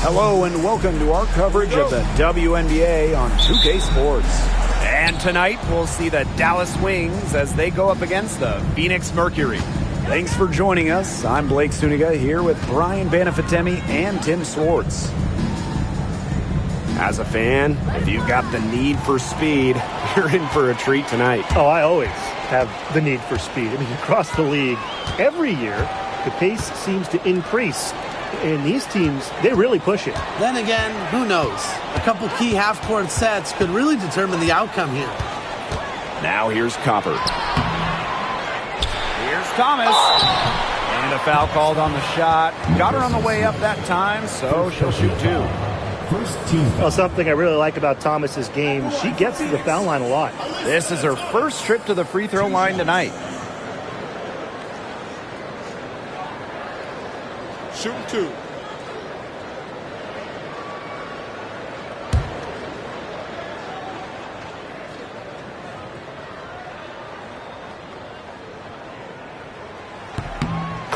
Hello and welcome to our coverage of the WNBA on 2K Sports. And tonight we'll see the Dallas Wings as they go up against the Phoenix Mercury. Thanks for joining us. I'm Blake Suniga here with Brian Banafitemi and Tim Swartz. As a fan, if you've got the need for speed, you're in for a treat tonight. Oh, I always have the need for speed. I mean, across the league, every year, the pace seems to increase. And these teams, they really push it. Then again, who knows? A couple key half-court sets could really determine the outcome here. Now here's Copper. Here's Thomas. And a foul called on the shot. Got her on the way up that time, so she'll shoot two. Well, something I really like about Thomas's game, she gets to the foul line a lot. This is her first trip to the free throw line tonight. Shooting two.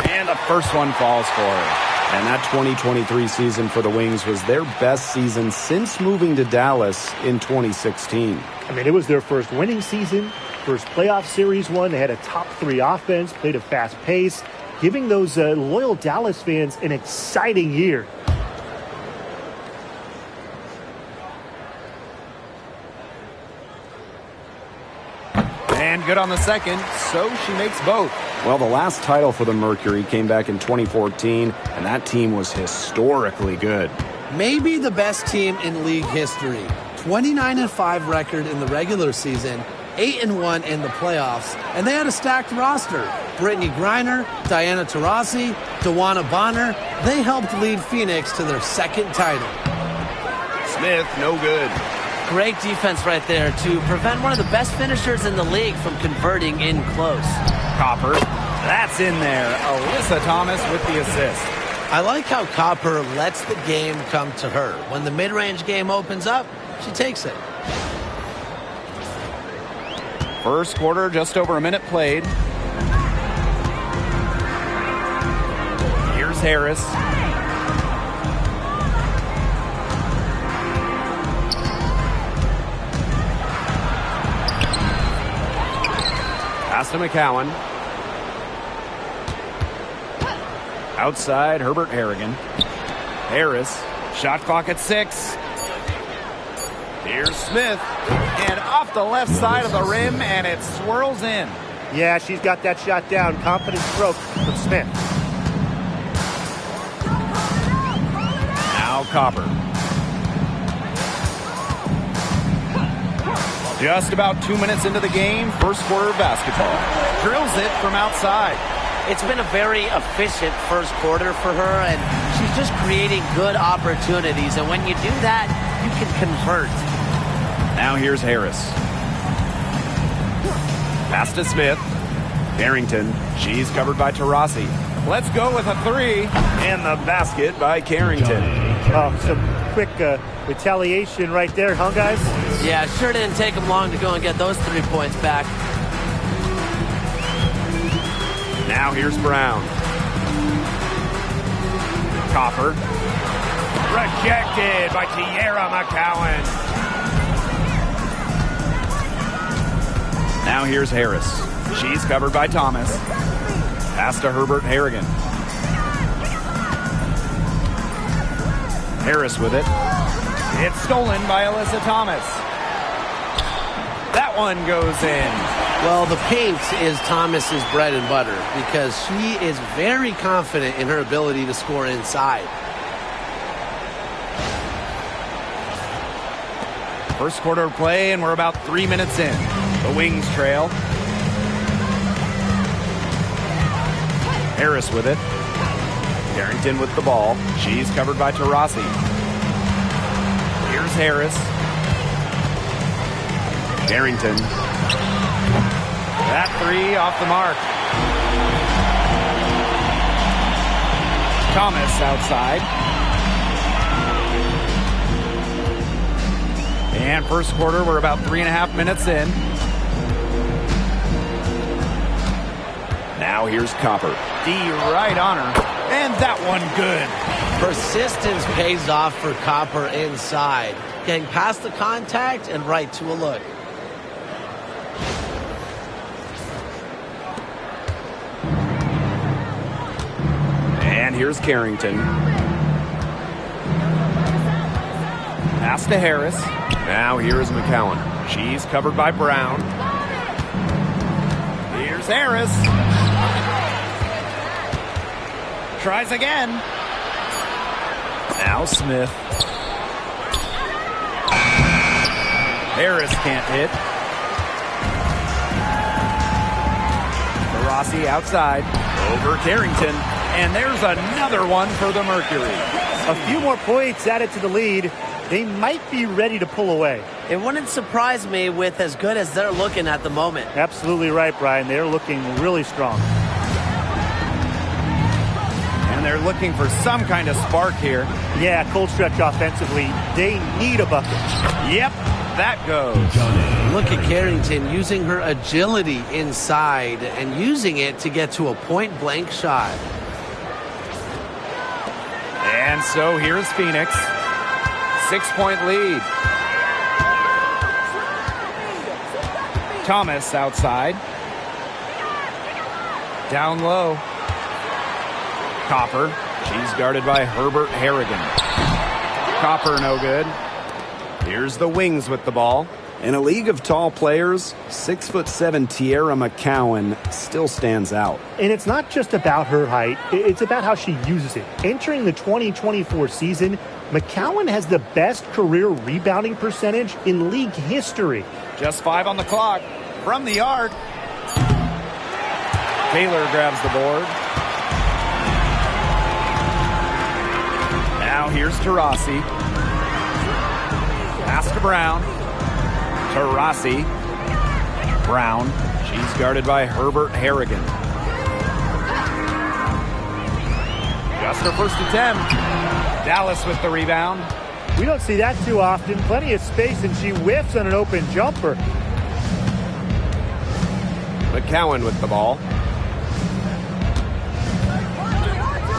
And the first one falls for her. And that 2023 season for the Wings was their best season since moving to Dallas in 2016. I mean, it was their first winning season, first playoff series one. They had a top three offense, played a fast pace, giving those loyal Dallas fans an exciting year. And good on the second, so she makes both. Well, the last title for the Mercury came back in 2014, and that team was historically good. Maybe the best team in league history. 29-5 record in the regular season, 8-1 in the playoffs, and they had a stacked roster. Brittany Griner, Diana Taurasi, Dewana Bonner, they helped lead Phoenix to their second title. Smith, no good. Great defense right there to prevent one of the best finishers in the league from converting in close. Copper, that's in there. Alyssa Thomas with the assist. I like how Copper lets the game come to her. When the mid-range game opens up, she takes it. First quarter, just over a minute played. Here's Harris. Pass to McCowan. Outside, Herbert Harrigan. Harris, shot clock at 6. Here's Smith, and off the left side of the rim, and it swirls in. Yeah, she's got that shot down. Confident stroke from Smith. Now Copper. Just about 2 minutes into the game, first quarter basketball. Drills it from outside. It's been a very efficient first quarter for her, and she's just creating good opportunities. And when you do that, you can convert. Now here's Harris. Pass to Smith. Carrington. She's covered by Taurasi. Let's go with a three. And the basket by Carrington. Some quick retaliation right there, huh, guys? Yeah, sure didn't take them long to go and get those 3 points back. Now here's Brown. Copper. Rejected by Tierra McCowan. Now here's Harris. She's covered by Thomas. Pass to Herbert Harrigan. Harris with it. It's stolen by Alyssa Thomas. That one goes in. Well, the paint is Thomas's bread and butter because she is very confident in her ability to score inside. First quarter of play, and we're about 3 minutes in. The Wings trail. Harris with it. Carrington with the ball. She's covered by Taurasi. Here's Harris. Carrington. That three off the mark. Thomas outside. And first quarter, we're about 3.5 minutes in. Now here's Copper. D right on her. And that one good. Persistence pays off for Copper inside. Getting past the contact and right to a look. And here's Carrington. Pass to Harris. Now here's McCowan. She's covered by Brown. Here's Harris. Tries again. Now Smith. Harris can't hit. Rossi outside. Over Carrington. And there's another one for the Mercury. A few more points added to the lead. They might be ready to pull away. It wouldn't surprise me with as good as they're looking at the moment. Absolutely right, Brian. They're looking really strong. And they're looking for some kind of spark here. Yeah, cold stretch offensively. They need a bucket. Yep, that goes. Look at Carrington using her agility inside and using it to get to a point-blank shot. And so here's Phoenix. 6-point lead. Thomas outside. Down low. Copper. She's guarded by Herbert Harrigan. Copper no good. Here's the Wings with the ball. In a league of tall players, 6'7" Tierra McCowan still stands out. And it's not just about her height. It's about how she uses it. Entering the 2024 season, McCowan has the best career rebounding percentage in league history. Just 5 on the clock. From the arc. Taylor grabs the board. Now here's Taurasi. Pass to Brown. Taurasi. Brown. She's guarded by Herbert Harrigan. Just her first attempt. Dallas with the rebound. We don't see that too often. Plenty of space, and she whiffs on an open jumper. McCowan with the ball.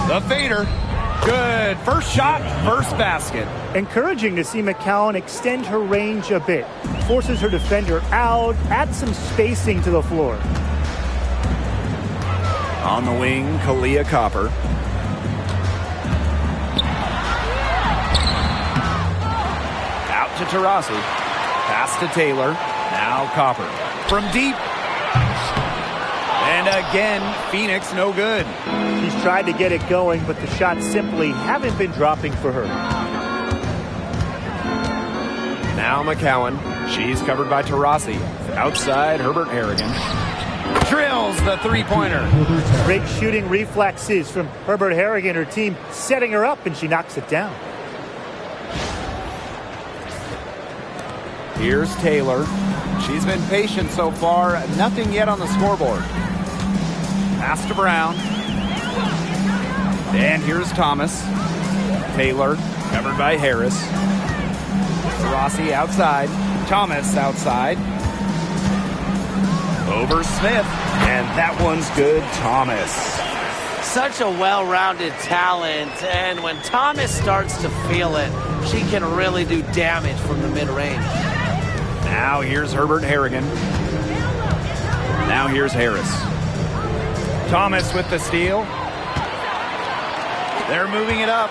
The fader. Good. First shot, first basket. Encouraging to see McCowan extend her range a bit. Forces her defender out, adds some spacing to the floor. On the wing, Kalia Copper. Out to Taurasi. Pass to Taylor. Now Copper. From deep. And again, Phoenix no good. She's tried to get it going, but the shots simply haven't been dropping for her. Now McCowan. She's covered by Taurasi. Outside, Herbert Harrigan. Drills the three-pointer. Great shooting reflexes from Herbert Harrigan. Her team setting her up, and she knocks it down. Here's Taylor. She's been patient so far. Nothing yet on the scoreboard. Pass to Brown. And here's Thomas. Taylor, covered by Harris. Rossi outside. Thomas outside. Over Smith. And that one's good, Thomas. Such a well-rounded talent, and when Thomas starts to feel it, she can really do damage from the mid-range. Now here's Herbert Harrigan. Now here's Harris. Thomas with the steal. They're moving it up.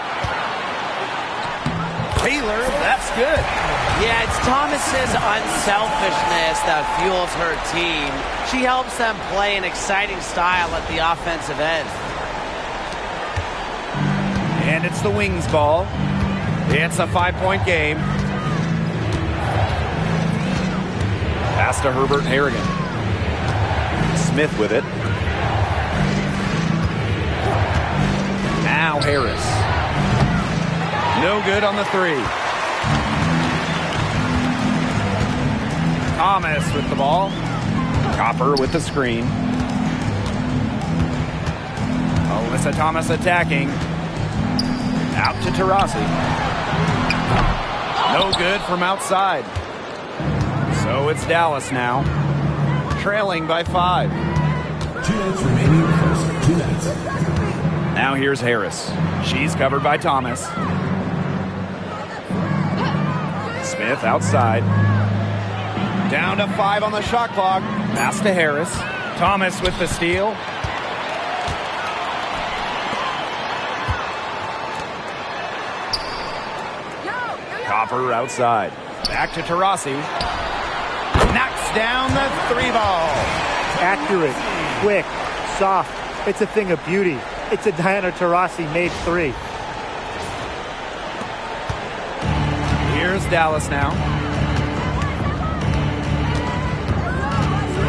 Taylor, that's good. Yeah, it's Thomas's unselfishness that fuels her team. She helps them play an exciting style at the offensive end. And it's the Wings ball. It's a 5-point game. Pass to Herbert Harrigan. Smith with it. Now Harris. No good on the three. Thomas with the ball. Copper with the screen. Alyssa Thomas attacking. Out to Taurasi. No good from outside. So it's Dallas now. Trailing by 5. 2 minutes remaining. First 2 minutes. Now Now here's Harris. She's covered by Thomas. Smith outside. Down to 5 on the shot clock. Pass to Harris. Thomas with the steal. Copper outside. Back to Taurasi. Knocks down the 3-ball. Accurate, quick, soft. It's a thing of beauty. It's a Diana Taurasi made 3. Here's Dallas now.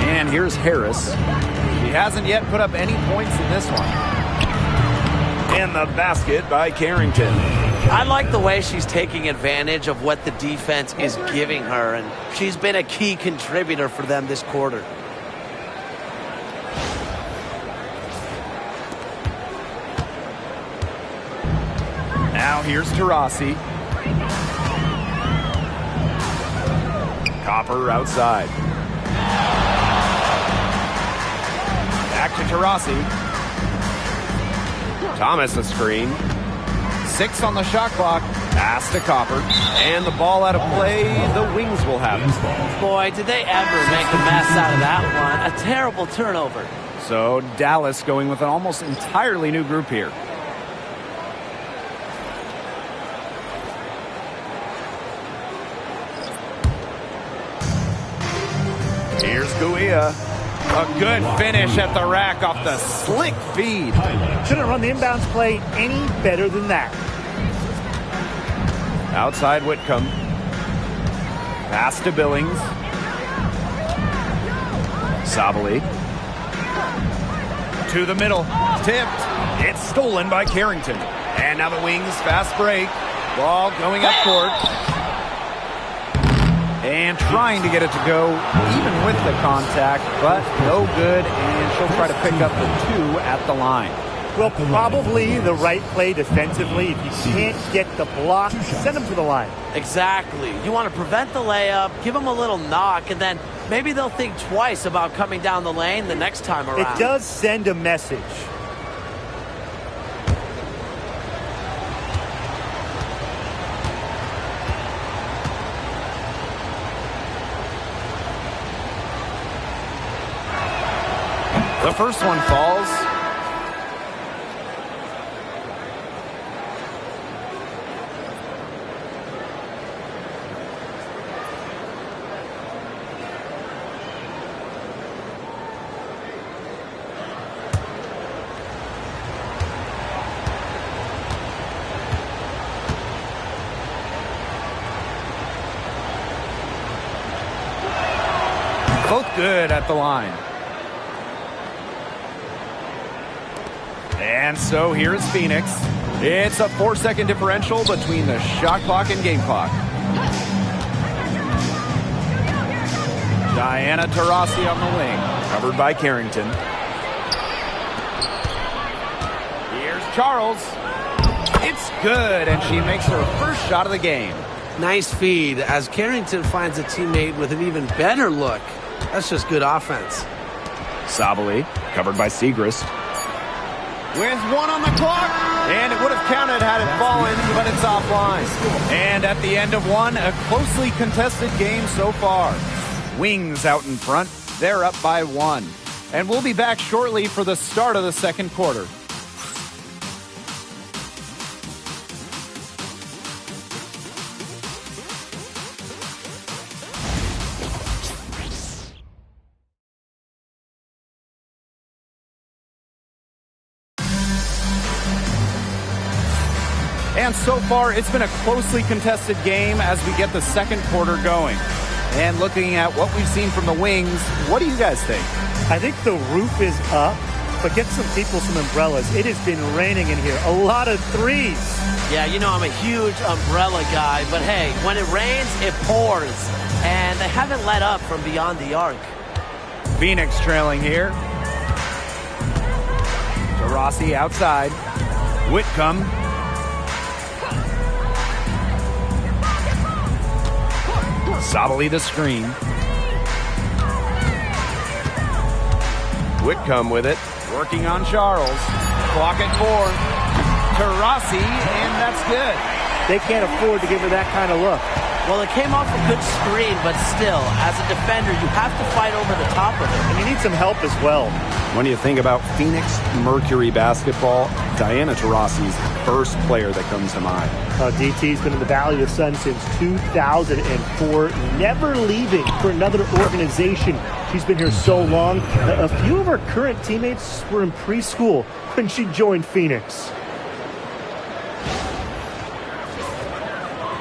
And here's Harris. She hasn't yet put up any points in this one. And the basket by Carrington. I like the way she's taking advantage of what the defense is giving her, and she's been a key contributor for them this quarter. Now here's Taurasi. Copper outside. Back to Taurasi. Thomas a screen. 6 on the shot clock. Pass to Copper. And the ball out of play. The Wings will have it. Boy, did they ever make a mess out of that one. A terrible turnover. So Dallas going with an almost entirely new group here. Here's Guia. A good finish at the rack off the slick feed. Couldn't run the inbounds play any better than that. Outside Whitcomb. Pass to Billings. Sabali. To the middle. Tipped. It's stolen by Carrington. And now the Wings fast break. Ball going up court. And trying to get it to go even with the contact, but no good, and she'll try to pick up the 2 at the line. Well, probably the right play defensively. If you can't get the block, send them to the line. Exactly. You want to prevent the layup, give them a little knock, and then maybe they'll think twice about coming down the lane the next time around. It does send a message. The first one falls. Both good at the line. And so here's Phoenix. It's a 4-second differential between the shot clock and game clock. Diana Taurasi on the wing, covered by Carrington. Here's Charles. It's good, and she makes her first shot of the game. Nice feed as Carrington finds a teammate with an even better look. That's just good offense. Sabali, covered by Segrist. With 1 on the clock, and it would have counted had it fallen, but it's offline. And at the end of 1, a closely contested game so far. Wings out in front, they're up by 1. And we'll be back shortly for the start of the second quarter. And so far, it's been a closely contested game as we get the second quarter going. And looking at what we've seen from the Wings, what do you guys think? I think the roof is up, but get some people some umbrellas. It has been raining in here. A lot of threes. Yeah, you know I'm a huge umbrella guy, but hey, when it rains, it pours. And they haven't let up from beyond the arc. Phoenix trailing here. Taurasi outside. Whitcomb. Sabali the screen. Whitcomb with it. Working on Charles. Clock at 4. Taurasi, and that's good. They can't afford to give her that kind of look. Well, it came off a good screen, but still, as a defender, you have to fight over the top of it. And you need some help as well. When you think about Phoenix Mercury basketball, Diana Taurasi's first player that comes to mind. DT's been in the Valley of the Sun since 2004, never leaving for another organization. She's been here so long. A few of her current teammates were in preschool when she joined Phoenix.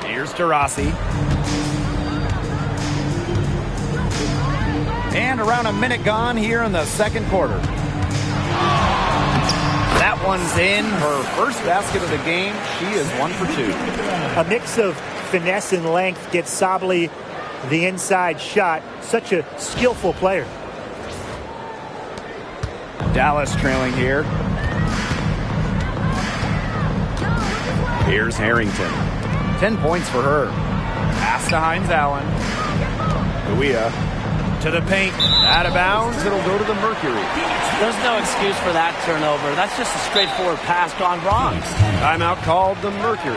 Here's Taurasi. And around a minute gone here in the second quarter. That one's in. Her first basket of the game. She is 1 for 2. A mix of finesse and length gets Sabally the inside shot. Such a skillful player. Dallas trailing here. Here's Harrington. 10 points for her. Pass to Hines Allen. Guia to the paint. Out of bounds. It'll go to the Mercury. There's no excuse for that turnover. That's just a straightforward pass gone wrong. Timeout called the Mercury.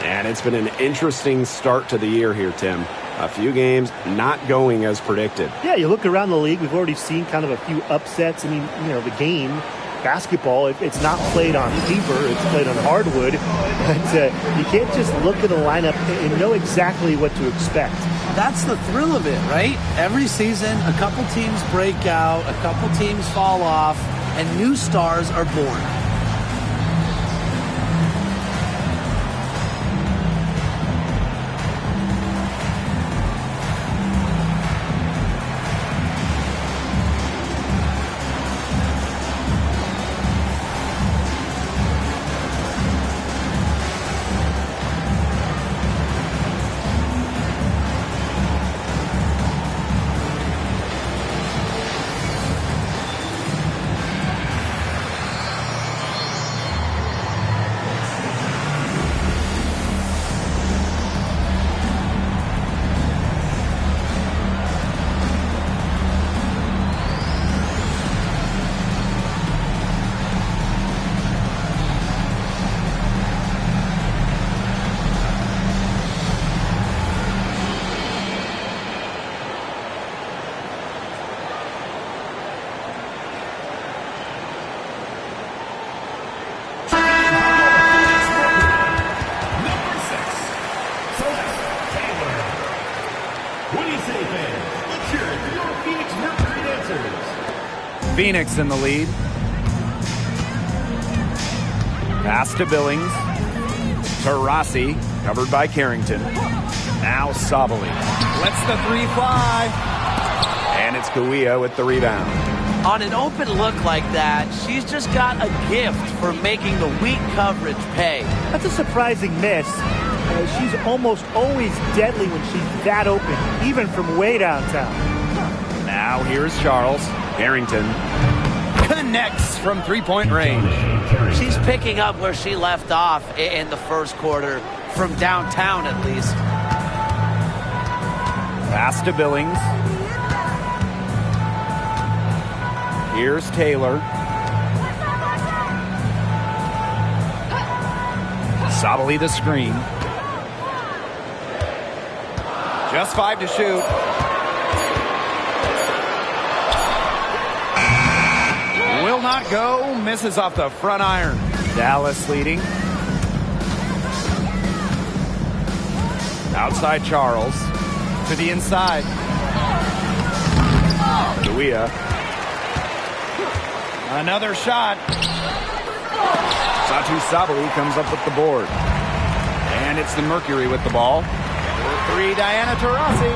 And it's been an interesting start to the year here, Tim. A few games not going as predicted. Yeah, you look around the league, we've already seen kind of a few upsets. I mean, the game, basketball, it's not played on paper, it's played on hardwood. But you can't just look at a lineup and know exactly what to expect. That's the thrill of it, right? Every season, a couple teams break out, a couple teams fall off, and new stars are born. Phoenix in the lead. Pass to Billings. Taurasi, covered by Carrington. Now Sabally. Lets the 3 fly. And it's Guia with the rebound. On an open look like that, she's just got a gift for making the weak coverage pay. That's a surprising miss. She's almost always deadly when she's that open, even from way downtown. Now here's Charles. Harrington connects from three-point range. She's picking up where she left off in the first quarter, from downtown at least. Pass to Billings. Here's Taylor. Sabally the screen. Just 5 to shoot. Will not go. Misses off the front iron. Dallas leading. Outside Charles. To the inside. Guia. Another shot. Satu Sabally comes up with the board. And it's the Mercury with the ball. 4-3, Diana Taurasi.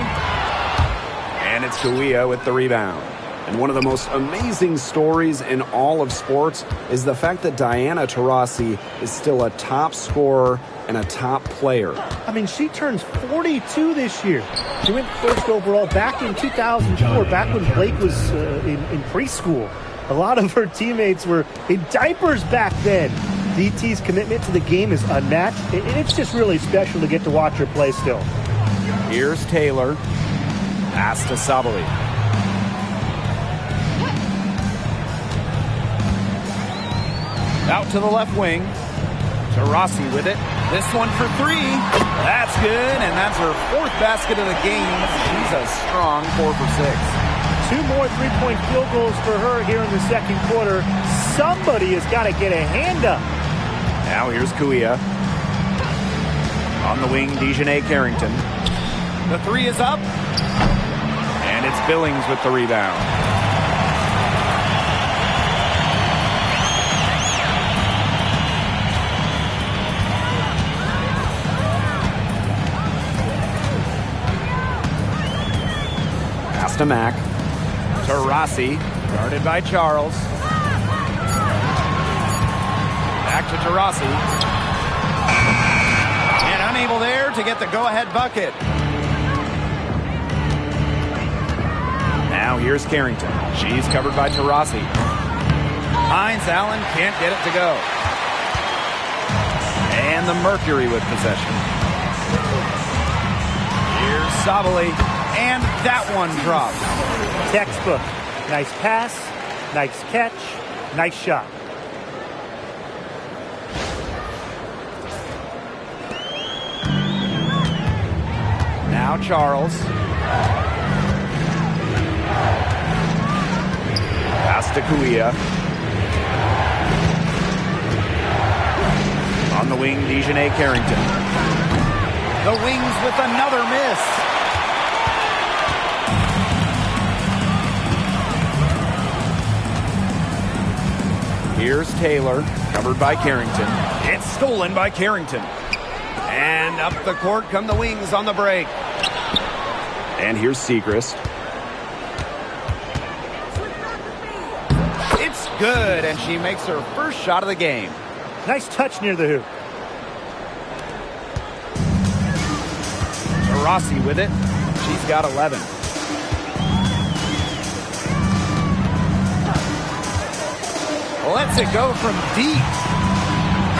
And it's Guia with the rebound. And one of the most amazing stories in all of sports is the fact that Diana Taurasi is still a top scorer and a top player. I mean, she turns 42 this year. She went first overall back in 2004, back when Blake was in preschool. A lot of her teammates were in diapers back then. DT's commitment to the game is unmatched, and it's just really special to get to watch her play still. Here's Taylor. Pass to Sabally. Out to the left wing. Taurasi with it. This one for three. That's good, and that's her fourth basket of the game. She's a strong 4 for 6. 2 more three-point field goals for her here in the second quarter. Somebody has got to get a hand up. Now here's Kuia. On the wing, Dejanay Carrington. The three is up. And it's Billings with the rebound. Pass to Mack. Taurasi, guarded by Charles. Back to Taurasi. And unable there to get the go-ahead bucket. Now here's Carrington. She's covered by Taurasi. Hines Allen can't get it to go. And the Mercury with possession. Here's Sabali. And that one dropped. Textbook. Nice pass, nice catch, nice shot. Now Charles. Pass to Kuia. On the wing, Dejanay Carrington. The Wings with another miss. Here's Taylor, covered by Carrington. It's stolen by Carrington. And up the court come the Wings on the break. And here's Siegrist. It's good, and she makes her first shot of the game. Nice touch near the hoop. Taurasi with it. She's got 11. Lets it go from deep.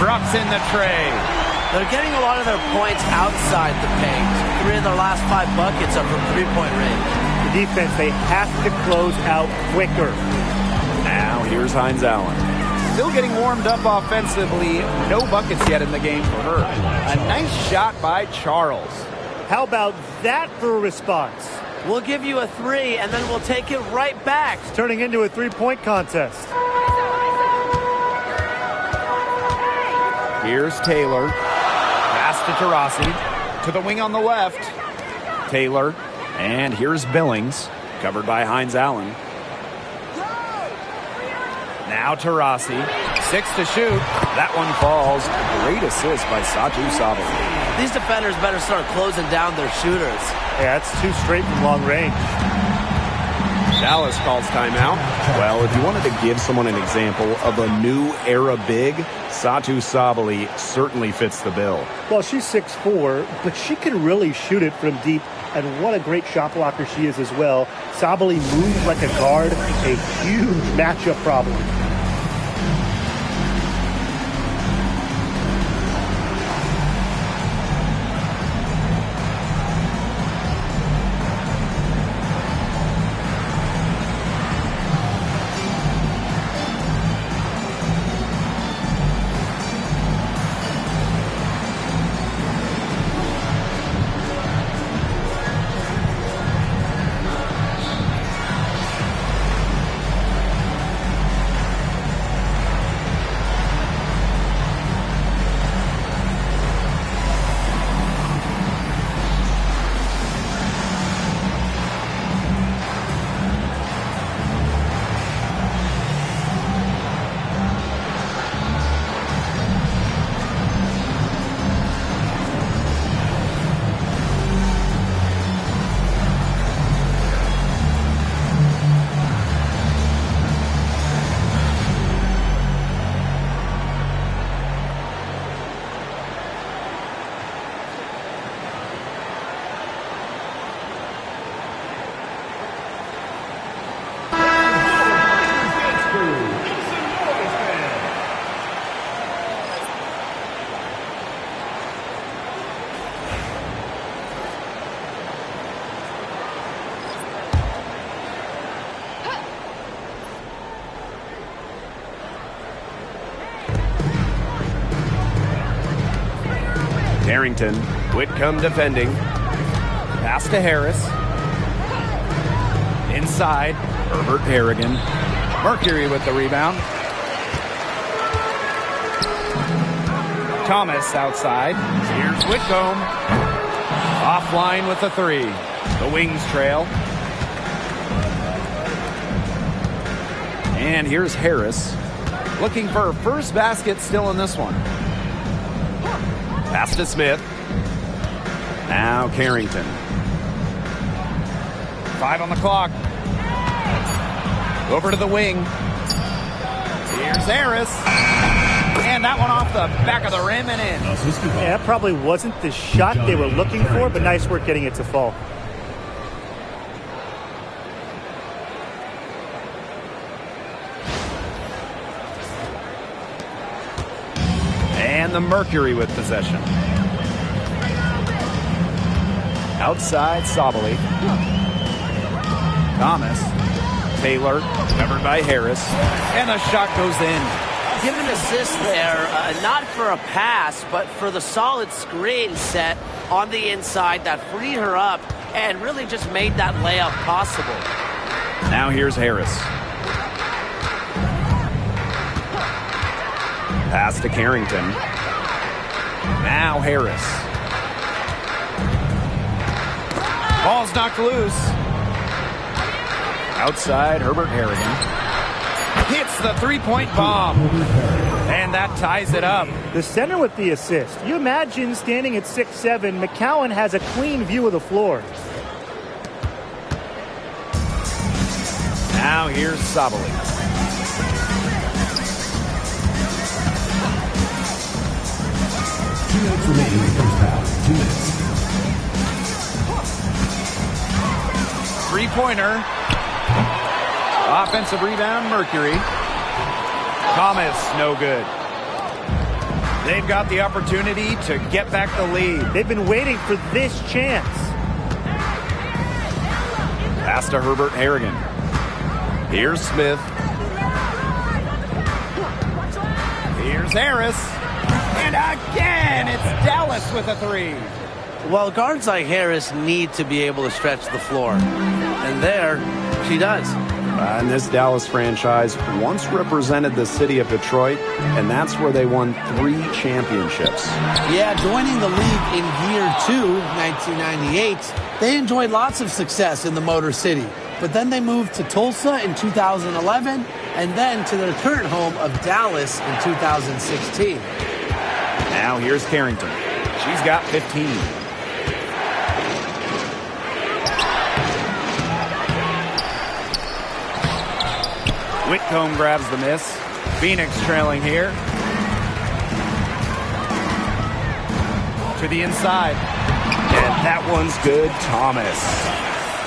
Drops in the tray. They're getting a lot of their points outside the paint. 3 of their last 5 buckets are from three-point range. The defense, they have to close out quicker. Now here's Hines Allen. Still getting warmed up offensively. No buckets yet in the game for her. A nice shot by Charles. How about that for a response? We'll give you a 3, and then we'll take it right back. It's turning into a three-point contest. Here's Taylor. Pass to Taurasi. To the wing on the left. Taylor. And here's Billings. Covered by Hines Allen. Now Taurasi. 6 to shoot. That one falls. Great assist by Satu Sabali. These defenders better start closing down their shooters. Yeah, that's 2 straight from long range. Dallas calls timeout. Well, if you wanted to give someone an example of a new era big, Satu Sabali certainly fits the bill. Well, she's 6'4", but she can really shoot it from deep, and what a great shot blocker she is as well. Sabali moves like a guard, a huge matchup problem. Carrington, Whitcomb defending. Pass to Harris. Inside, Herbert Harrigan. Mercury with the rebound. Thomas outside. Here's Whitcomb. Offline with the three. The Wings trail. And here's Harris. Looking for her first basket still in this one. Pass to Smith. Now Carrington. 5 on the clock. Over to the wing. Here's Harris. And that one off the back of the rim and in. Yeah, that probably wasn't the shot they were looking for, but nice work getting it to fall. And the Mercury with possession. Outside, Sabali. Thomas. Taylor, covered by Harris. And the shot goes in. Give an assist there, not for a pass, but for the solid screen set on the inside that freed her up and really just made that layup possible. Now here's Harris. Pass to Carrington. Now Harris. Ball's knocked loose. Outside, Herbert Harrigan. Hits the three-point bomb. And that ties it up. The center with the assist. You imagine standing at 6'7", McCowan has a clean view of the floor. Now here's Sabali. Remaining in the first half. 2 minutes. Three-pointer. Offensive rebound, Mercury. Thomas, no good. They've got the opportunity to get back the lead. They've been waiting for this chance. Pass to Herbert Harrigan. Here's Smith. Here's Harris. And again, it's Dallas with a three. Well, guards like Harris need to be able to stretch the floor. And there, she does. And this Dallas franchise once represented the city of Detroit, and that's where they won 3 championships. Yeah, joining the league in year 2, 1998, they enjoyed lots of success in the Motor City. But then they moved to Tulsa in 2011, and then to their current home of Dallas in 2016. Now here's Carrington. She's got 15. Whitcomb grabs the miss. Phoenix trailing here. To the inside. And that one's good, Thomas.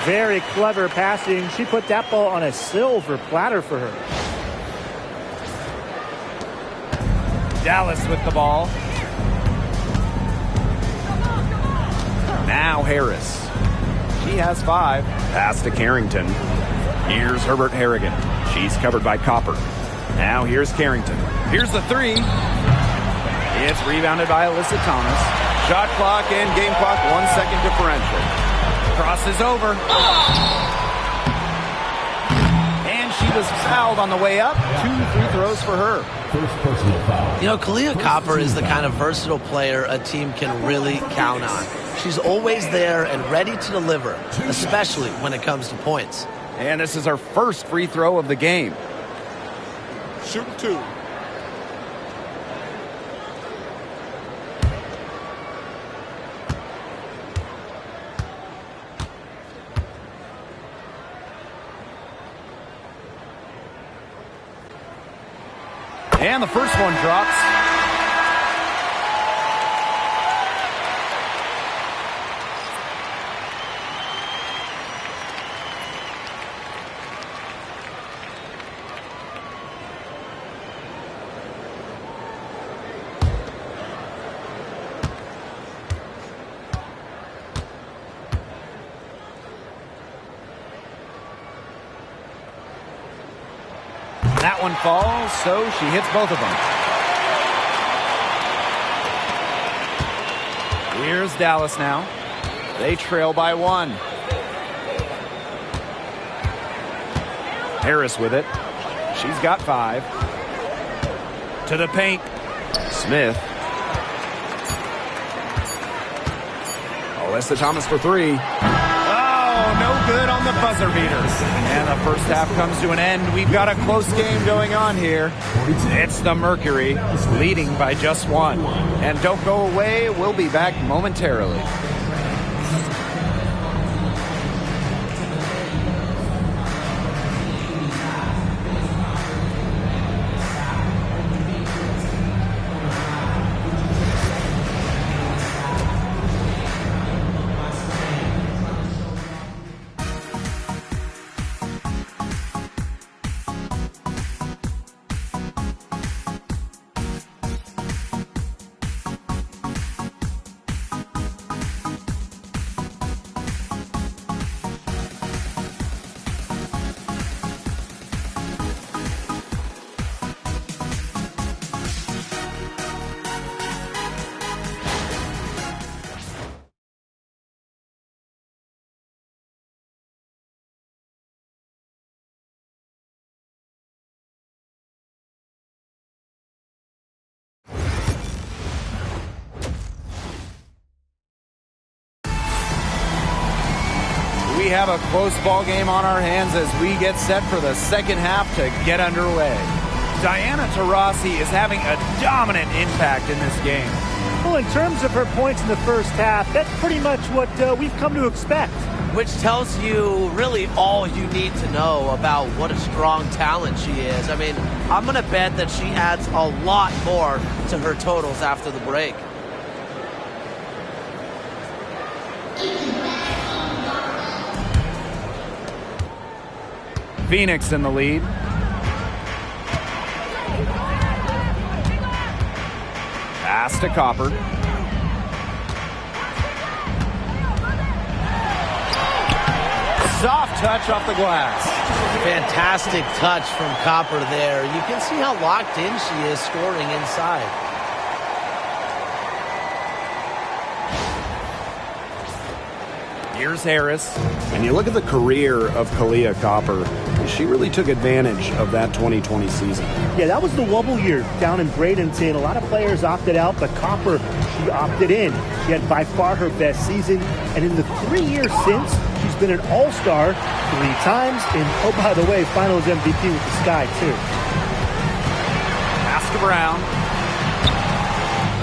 Very clever passing. She put that ball on a silver platter for her. Dallas with the ball. Now Harris. She has 5. Pass to Carrington. Here's Herbert Harrigan. She's covered by Copper. Now here's Carrington. Here's the three. It's rebounded by Alyssa Thomas. Shot clock and game clock 1 second differential. Crosses over. And she was fouled on the way up. 2 free throws for her. First personal foul. You know, Kalia Copper is the kind of versatile player a team can really count on. She's always there and ready to deliver, especially when it comes to points. And this is her first free throw of the game. Shoot 2. And the first one drops. That one falls, so she hits both of them. Here's Dallas now. They trail by 1. Harris with it. She's got 5. To the paint. Smith. Alyssa Thomas for 3. Oh, no good on the buzzer beater. And the first half comes to an end. We've got a close game going on here. It's the Mercury leading by just 1. And don't go away. We'll be back momentarily. We have a close ball game on our hands as we get set for the second half to get underway. Diana Taurasi is having a dominant impact in this game. Well, in terms of her points in the first half, that's pretty much what we've come to expect. Which tells you really all you need to know about what a strong talent she is. I mean, I'm going to bet that she adds a lot more to her totals after the break. Phoenix in the lead. Pass to Copper. Soft touch off the glass. Fantastic touch from Copper there. You can see how locked in she is scoring inside. Here's Harris. And you look at the career of Kalia Copper. She really took advantage of that 2020 season. Yeah, that was the wobble year down in Bradenton. A lot of players opted out, but Copper, she opted in. She had by far her best season. And in the 3 years since, she's been an all-star 3 times. And, oh, by the way, finals MVP with the Sky, too. Pass to Brown.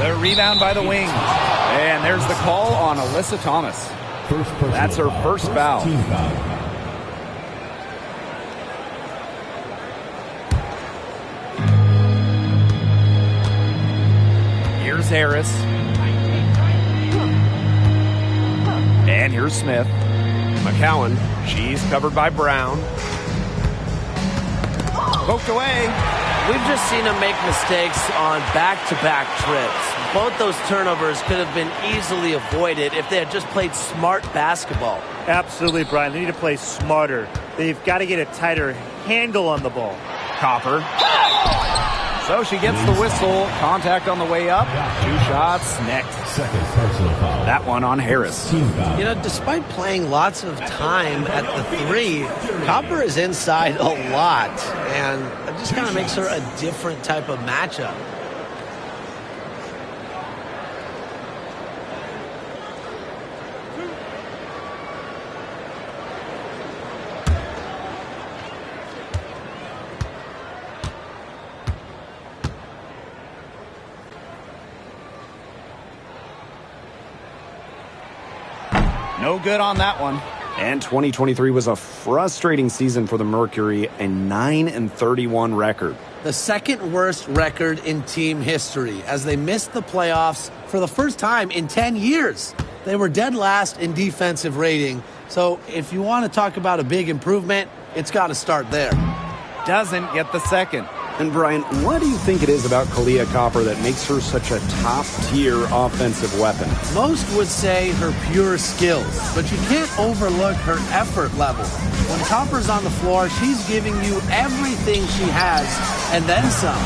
The rebound by the wings. And there's the call on Alyssa Thomas. That's her first foul. Here's Harris. And here's Smith. McCowan. She's covered by Brown. Poked away. We've just seen them make mistakes on back-to-back trips. Both those turnovers could have been easily avoided if they had just played smart basketball. Absolutely, Brian. They need to play smarter. They've got to get a tighter handle on the ball. Copper. So she gets the whistle. Contact on the way up. 2 shots next. Second personal foul. That one on Harris. Team foul. You know, despite playing lots of time at the 3, Copper is inside a lot. And it just kind of makes her a different type of matchup. No good on that one. And 2023 was a frustrating season for the Mercury, a 9-31 record. The second worst record in team history as they missed the playoffs for the first time in 10 years. They were dead last in defensive rating. So if you want to talk about a big improvement, it's got to start there. Doesn't get the second. And Brian, what do you think it is about Kalia Copper that makes her such a top-tier offensive weapon? Most would say her pure skills, but you can't overlook her effort level. When Copper's on the floor, she's giving you everything she has and then some.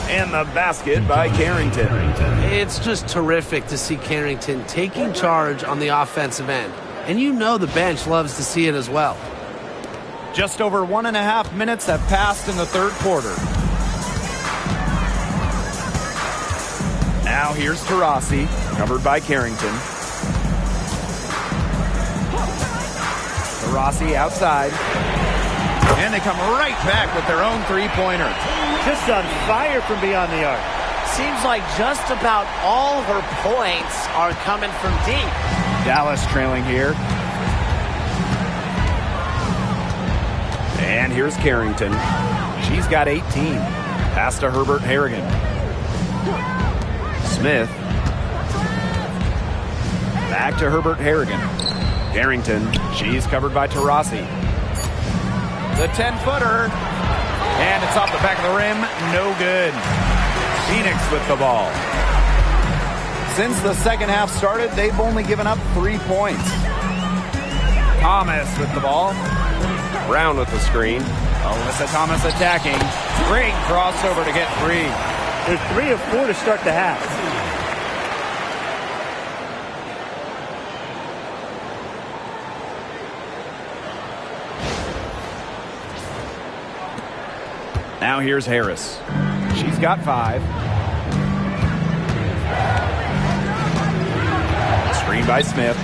And the basket by Carrington. It's just terrific to see Carrington taking charge on the offensive end. And you know the bench loves to see it as well. Just over 1.5 minutes have passed in the third quarter. Now here's Taurasi, covered by Carrington. Taurasi outside. And they come right back with their own three-pointer. Just on fire from beyond the arc. Seems like just about all her points are coming from deep. Dallas trailing here. And here's Carrington. She's got 18. Pass to Herbert Harrigan. Smith. Back to Herbert Harrigan. Carrington. She's covered by Taurasi. The 10-footer. And it's off the back of the rim. No good. Phoenix with the ball. Since the second half started, they've only given up 3 points. Thomas with the ball. Brown with the screen. Alyssa Thomas attacking. Great crossover to get free. There's 3 of 4 to start the half. Now here's Harris. She's got 5. Screen by Smith.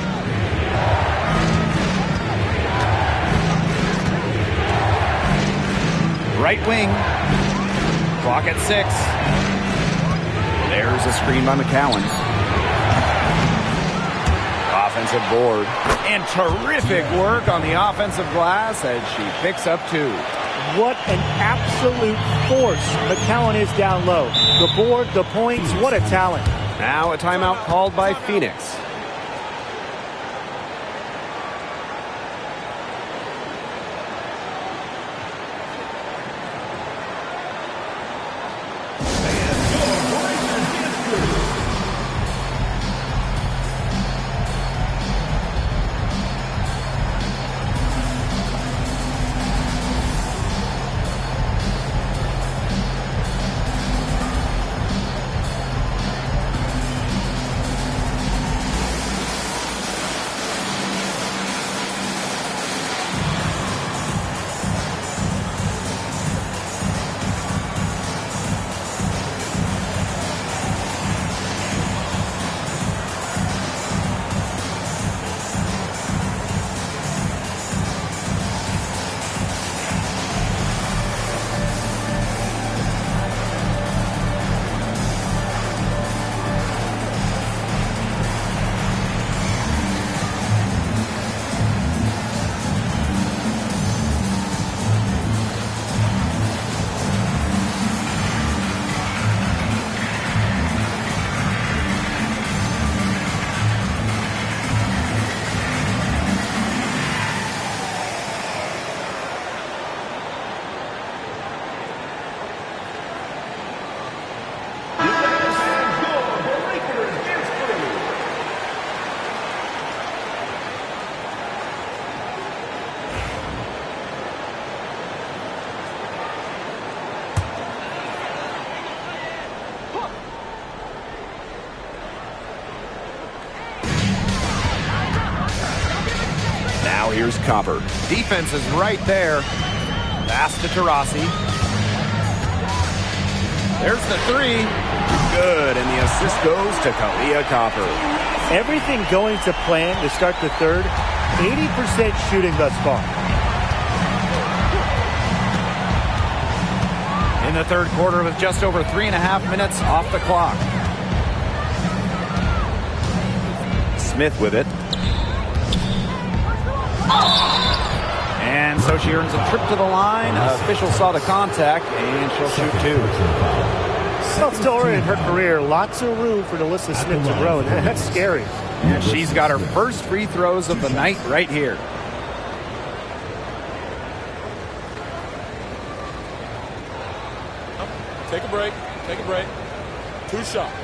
Right wing. Clock at 6. There's a screen by McCowan. Offensive board. And terrific work on the offensive glass as she picks up 2. What an absolute force McCowan is down low. The board, the points, what a talent. Now a timeout called by Phoenix. Here's Copper. Defense is right there. Pass to Taurasi. There's the 3. Good, and the assist goes to Kalia Copper. Everything going to plan to start the third. 80% shooting thus far. In the third quarter with just over 3.5 minutes off the clock. Smith with it. And so she earns a trip to the line. Official saw the contact, and she'll shoot 2. Well, still early in her career, lots of room for Alyssa Smith to grow. That's scary. And she's got her first free throws of the night right here. Take a break. Take a break. 2 shots.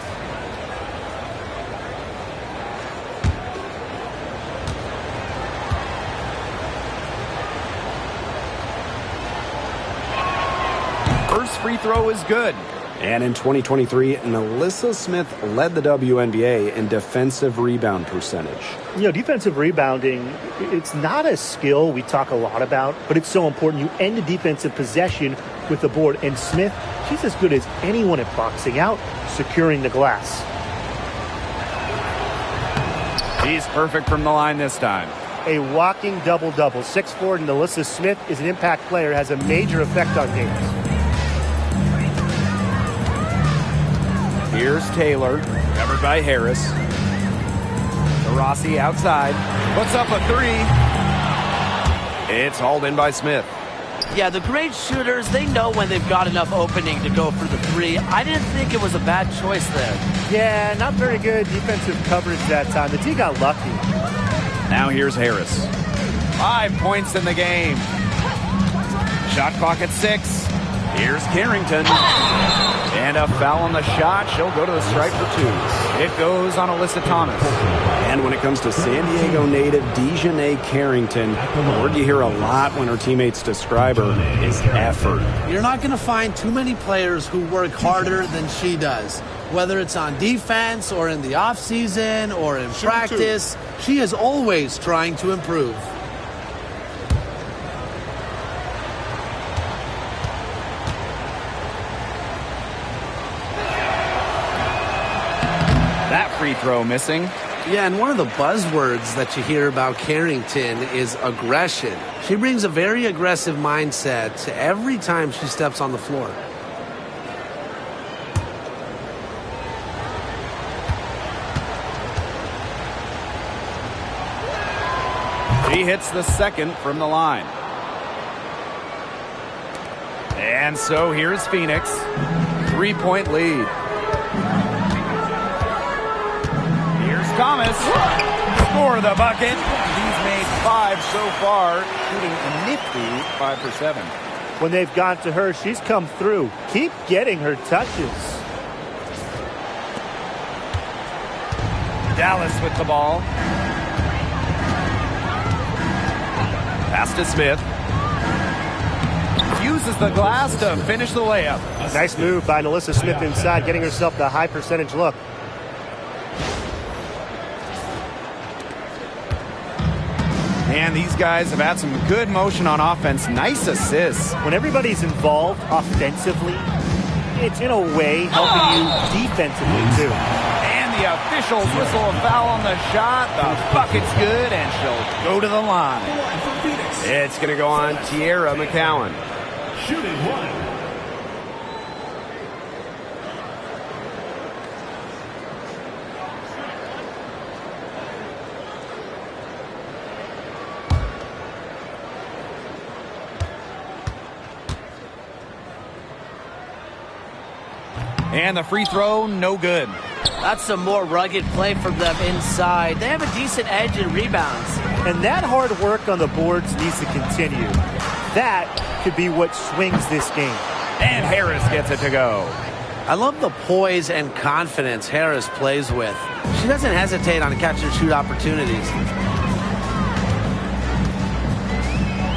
First free throw is good. And in 2023, Alyssa Smith led the WNBA in defensive rebound percentage. You know, defensive rebounding, it's not a skill we talk a lot about, but it's so important. You end a defensive possession with the board. And Smith, she's as good as anyone at boxing out, securing the glass. He's perfect from the line this time. A walking double-double. 6'4", and Alyssa Smith is an impact player, has a major effect on games. Here's Taylor, covered by Harris. Rossi outside, puts up a three. It's hauled in by Smith. Yeah, the great shooters, they know when they've got enough opening to go for the three. I didn't think it was a bad choice there. Yeah, not very good defensive coverage that time. The D got lucky. Now here's Harris. 5 points in the game. Shot clock at 6. Here's Carrington. And a foul on the shot. She'll go to the stripe for 2. It goes on Alyssa Thomas. And when it comes to San Diego native Dejanay Carrington, the word you hear a lot when her teammates describe her is effort. You're not going to find too many players who work harder than she does. Whether it's on defense or in the offseason or in practice, she is always trying to improve. That free throw missing. Yeah, and one of the buzzwords that you hear about Carrington is aggression. She brings a very aggressive mindset to every time she steps on the floor. She hits the second from the line. And so here's Phoenix. 3-point lead. Thomas, score the bucket. He's made 5 so far, shooting a nifty 5 for 7. When they've got to her, she's come through. Keep getting her touches. Dallas with the ball. Pass to Smith. Uses the glass to finish the layup. Nice move by Alyssa Smith inside, getting herself the high percentage look. And these guys have had some good motion on offense. Nice assists. When everybody's involved offensively, it's in a way helping you defensively too. And the officials whistle a foul on the shot. The bucket's good, and she'll go to the line. It's going to go on Tierra McCowan. Shooting 1. And the free throw, no good. That's some more rugged play from them inside. They have a decent edge in rebounds. And that hard work on the boards needs to continue. That could be what swings this game. And Harris gets it to go. I love the poise and confidence Harris plays with. She doesn't hesitate on catch and shoot opportunities.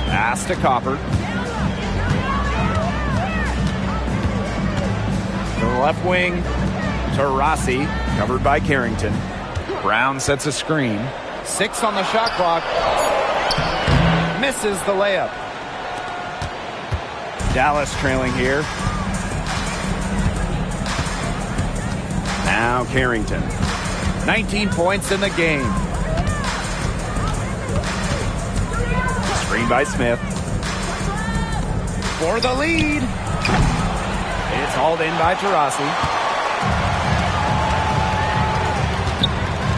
Pass to Copper. To the left wing, to Rossi, covered by Carrington. Brown sets a screen. 6 on the shot clock. Misses the layup. Dallas trailing here. Now Carrington. 19 points in the game. Screen by Smith. For the lead. It's hauled in by Taurasi.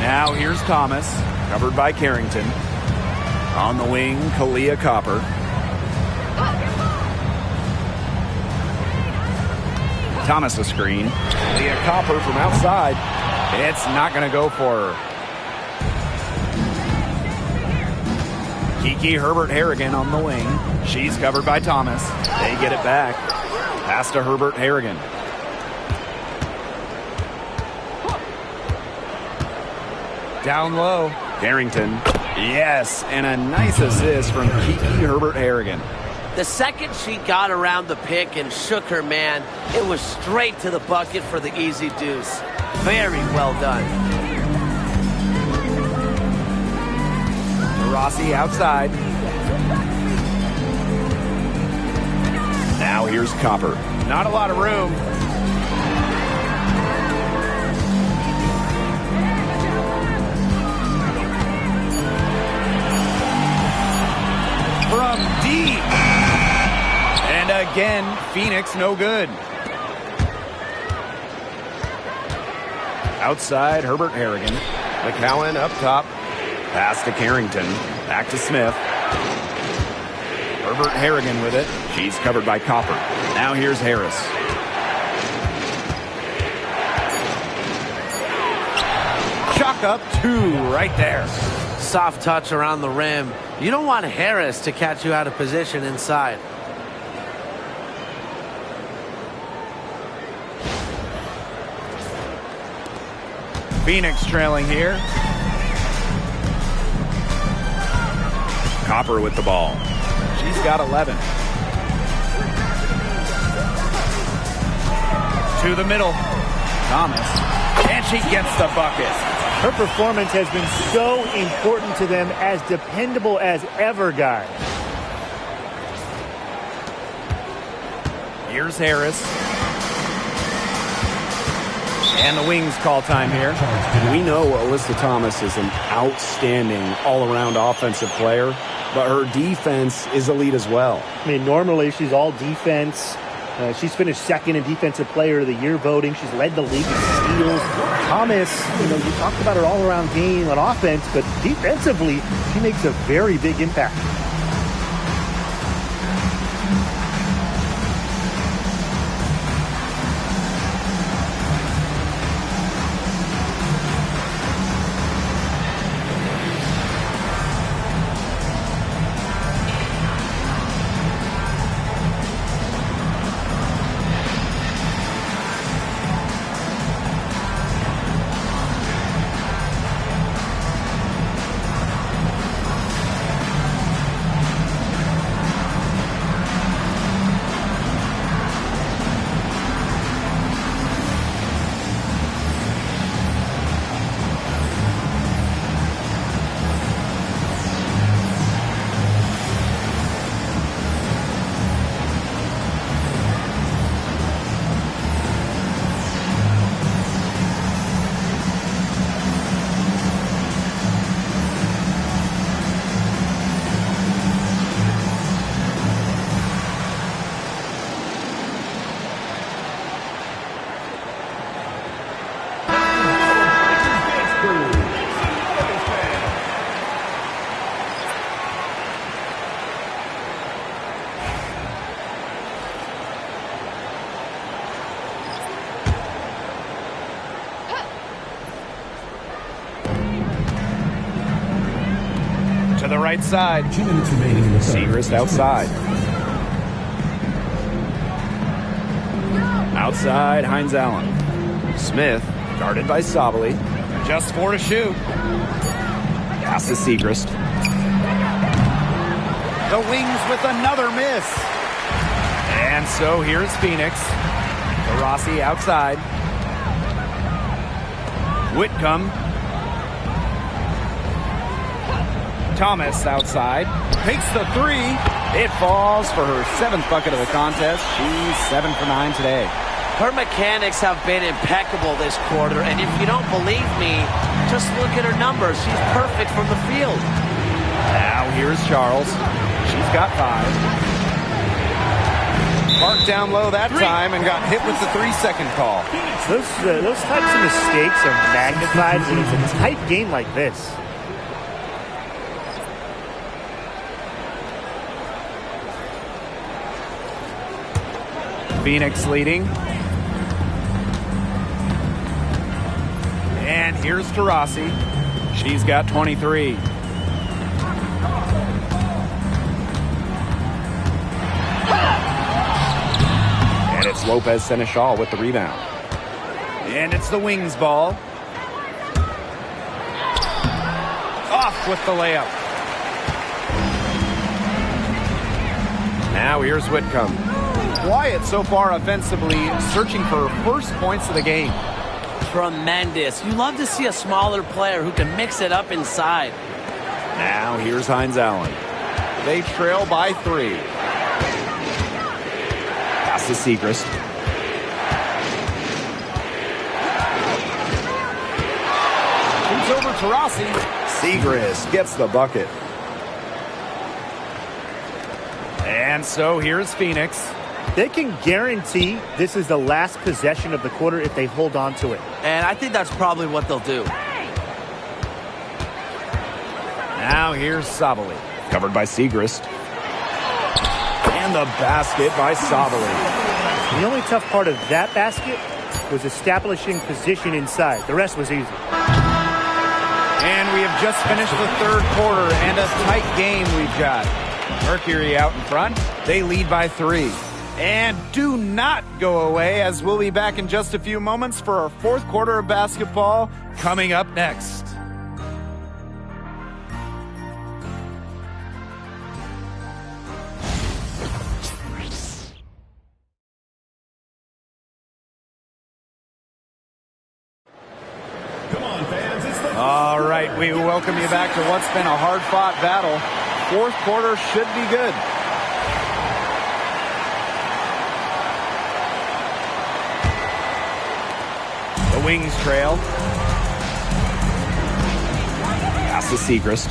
Now here's Thomas, covered by Carrington. On the wing, Kalia Copper. Thomas a screen. Kalia Copper from outside. It's not going to go for her. Kiki Herbert Harrigan on the wing. She's covered by Thomas. They get it back. Pass to Herbert Harrigan. Down low. Carrington. Yes, and a nice assist from Kiki Herbert Harrigan. The second she got around the pick and shook her man, it was straight to the bucket for the easy deuce. Very well done. Rossi outside. Now here's Copper. Not a lot of room. From deep. And again, Phoenix no good. Outside, Herbert Harrigan. McCowan up top. Pass to Carrington. Back to Smith. Herbert Harrigan with it. She's covered by Copper. Now here's Harris. Chalk up 2 right there. Soft touch around the rim. You don't want Harris to catch you out of position inside. Phoenix trailing here. Copper with the ball. She's got 11. To the middle. Thomas. And she gets the bucket. Her performance has been so important to them, as dependable as ever, guys. Here's Harris. And the Wings call time here. We know Alyssa Thomas is an outstanding all-around offensive player, but her defense is elite as well. I mean, normally she's all defense. She's finished second in Defensive Player of the Year voting. She's led the league in steals. Thomas, you talked about her all-around game on offense, but defensively, she makes a very big impact. To the right side. 2 minutes remaining in the third. Segrist outside. Outside, Hines Allen. Smith, guarded by Sabali. Just 4 to shoot. Pass to Segrist. The Wings with another miss. And so here's Phoenix. Rossi outside. Whitcomb. Thomas outside. Takes the 3. It falls for her 7th bucket of the contest. She's 7 for 9 today. Her mechanics have been impeccable this quarter, and if you don't believe me, just look at her numbers. She's perfect from the field. Now here's Charles. She's got 5. Parked down low that time and got hit with the 3-second call. Those types of mistakes are magnified when it's a tight game like this. Phoenix leading. And here's Taurasi. She's got 23. And it's Lopez Seneschal with the rebound. And it's the Wings ball. Off with the layup. Now here's Whitcomb. Quiet so far offensively, searching for first points of the game. Tremendous. You love to see a smaller player who can mix it up inside. Now here's Hines Allen. They trail by 3. Pass to Segrist. Shoots over to Rossi. Segrist gets the bucket. And so here's Phoenix. They can guarantee this is the last possession of the quarter if they hold on to it. And I think that's probably what they'll do. Now here's Sabali. Covered by Segrist. And the basket by Sabali. The only tough part of that basket was establishing position inside. The rest was easy. And we have just finished the third quarter, and a tight game we've got. Mercury out in front. They lead by 3. And do not go away, as we'll be back in just a few moments for our fourth quarter of basketball coming up next. All right, we welcome you back to what's been a hard-fought battle. Fourth quarter should be good. The Wings trail. Pass to Segrist.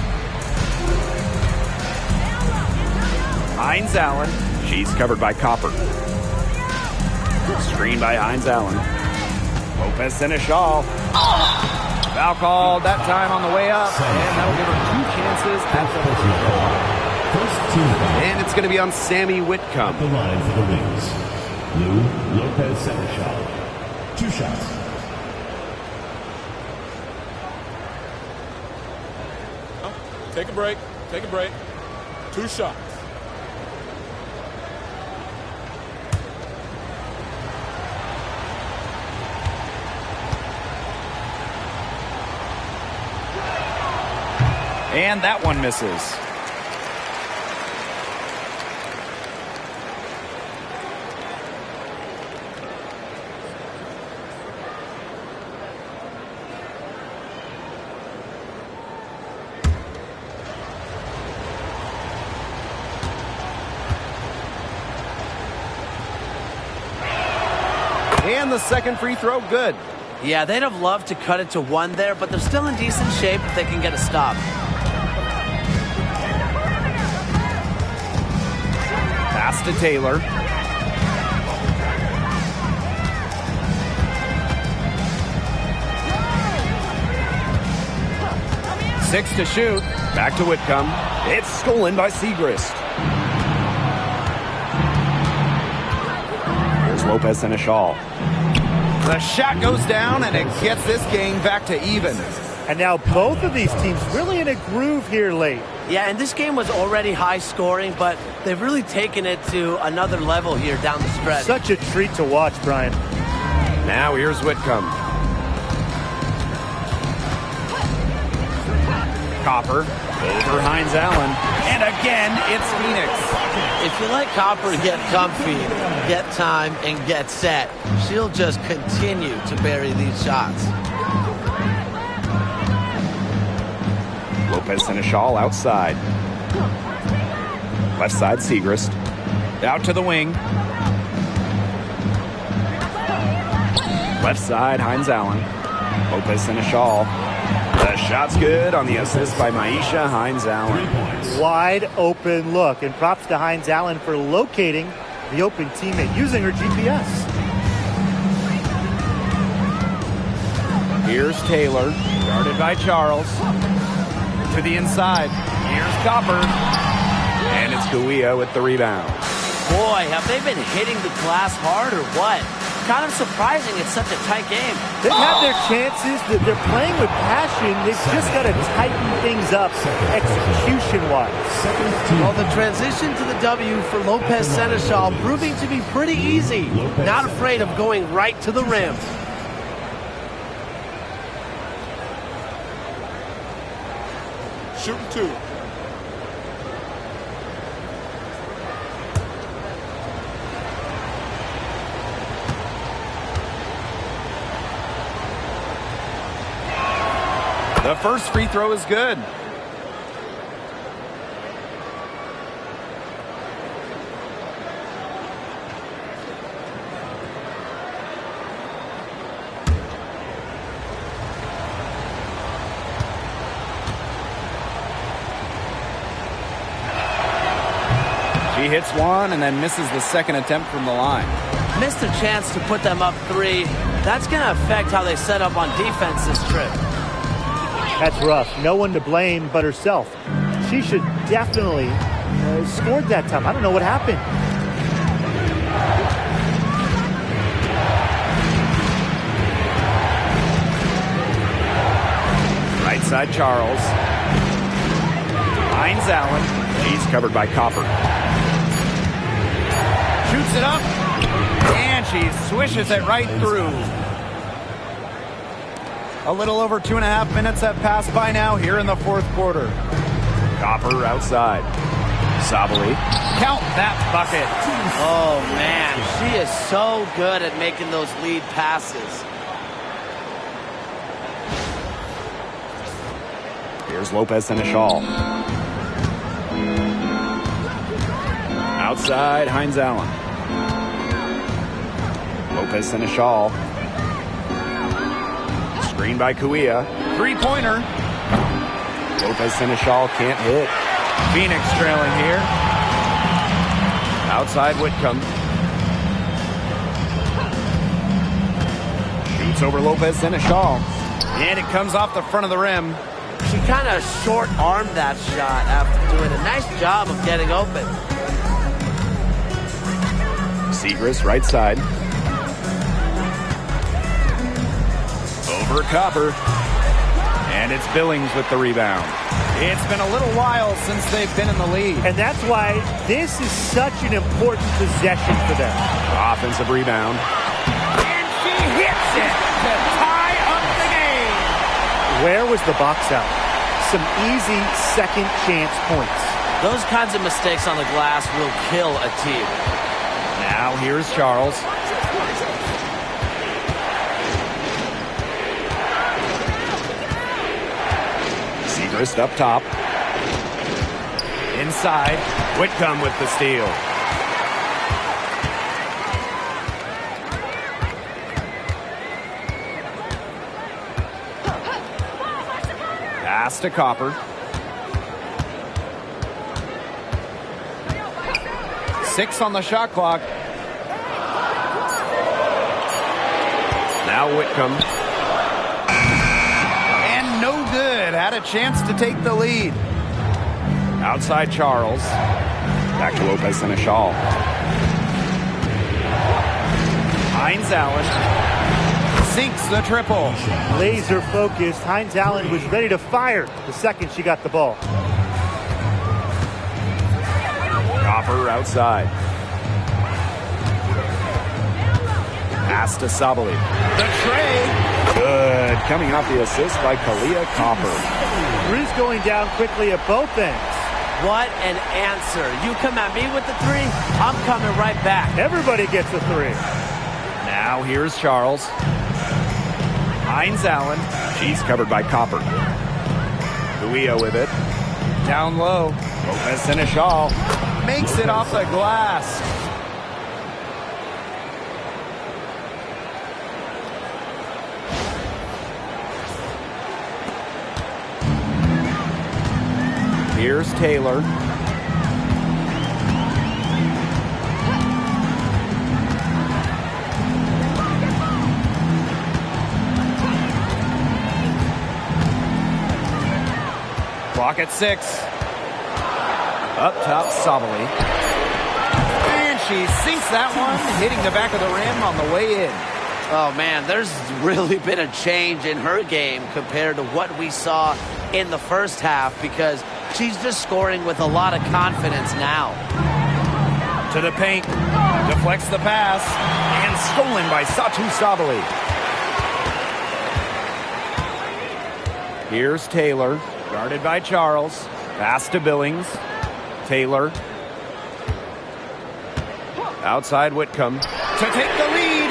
Hines Allen. She's covered by Copper. Screen by Hines Allen. Lopez Seneschal. Foul called that time on the way up, and that'll give her 2 chances at the And it's going to be on Sammy Whitcomb. The line for the Wings. Lou Lopez Seneschal. 2 shots. Take a break. Take a break. 2 shots. And that one misses. And the second free throw, good. Yeah, they'd have loved to cut it to 1 there, but they're still in decent shape if they can get a stop. Pass to Taylor. Six to shoot. Back to Whitcomb. It's stolen by Segrist. Here's Lopez Seneschal. The shot goes down, and it gets this game back to even. And now both of these teams really in a groove here late. Yeah, and this game was already high scoring, but they've really taken it to another level here down the stretch. Such a treat to watch, Brian. Now here's Whitcomb. Copper over Hines Allen. And again, it's Phoenix. If you let Copper get comfy, get time, and get set, she'll just continue to bury these shots. Lopez Seneschal outside. Left side, Segrist. Out to the wing. Left side, Hines Allen. Lopez Seneschal. The shot's good on the assist by Maisha Hines Allen. Wide open look. And props to Hines Allen for locating the open teammate using her GPS. Here's Taylor. Guarded by Charles. To the inside. Here's Copper. And it's Guia with the rebound. Boy, have they been hitting the glass hard or what? Kind of surprising it's such a tight game. They've had their chances. They're playing with passion. They've just got to tighten things up execution-wise. Well, the transition to the W for Lopez Seneschal proving to be pretty easy. Not afraid of going right to the rim. Shooting 2. The first free throw is good. She hits one and then misses the second attempt from the line. Missed a chance to put them up 3. That's going to affect how they set up on defense this trip. That's rough. No one to blame but herself. She should definitely scored that time. I don't know what happened. Right side, Charles. Hines Allen. He's covered by Copper. Shoots it up. And she swishes it right through. A little over 2.5 minutes have passed by now here in the fourth quarter. Copper outside. Sabali. Count that bucket. Oh, man. She is so good at making those lead passes. Here's Lopez Seneschal. Outside, Hines Allen. Lopez Seneschal. Screen by Kuia. Three-pointer. Lopez Seneschal can't hit. Phoenix trailing here. Outside Whitcomb. Shoots over Lopez Seneschal. And it comes off the front of the rim. She kind of short-armed that shot after doing a nice job of getting open. Segrist, right side. Over Copper. And it's Billings with the rebound. It's been a little while since they've been in the lead. And that's why this is such an important possession for them. Offensive rebound. And she hits it to tie up the game. Where was the box out? Some easy second chance points. Those kinds of mistakes on the glass will kill a team. Now here's Charles. Segrist up top. Inside. Whitcomb with the steal. Pass to Copper. 6 on the shot clock. Now Whitcomb. And no good. Had a chance to take the lead. Outside Charles. Back to Lopez Seneschal. Hines Allen. Sinks the triple. Laser focused. Hines Allen was ready to fire the second she got the ball. Copper outside. Pass to Sabali. The tray. Good. Coming off the assist by Kalia Copper. Drew's going down quickly at both ends. What an answer. You come at me with the 3, I'm coming right back. Everybody gets a 3. Now here's Charles. Hines Allen. She's covered by Copper. Kuia with it. Down low. Lopez Seneschal makes it off the glass. Here's Taylor. Clock at 6. Up top, Sabali. And she sinks that one, hitting the back of the rim on the way in. Oh, man, there's really been a change in her game compared to what we saw in the first half because she's just scoring with a lot of confidence now. To the paint. Deflects the pass. And stolen by Satu Sabali. Here's Taylor. Guarded by Charles. Pass to Billings. Taylor. Outside Whitcomb. To take the lead.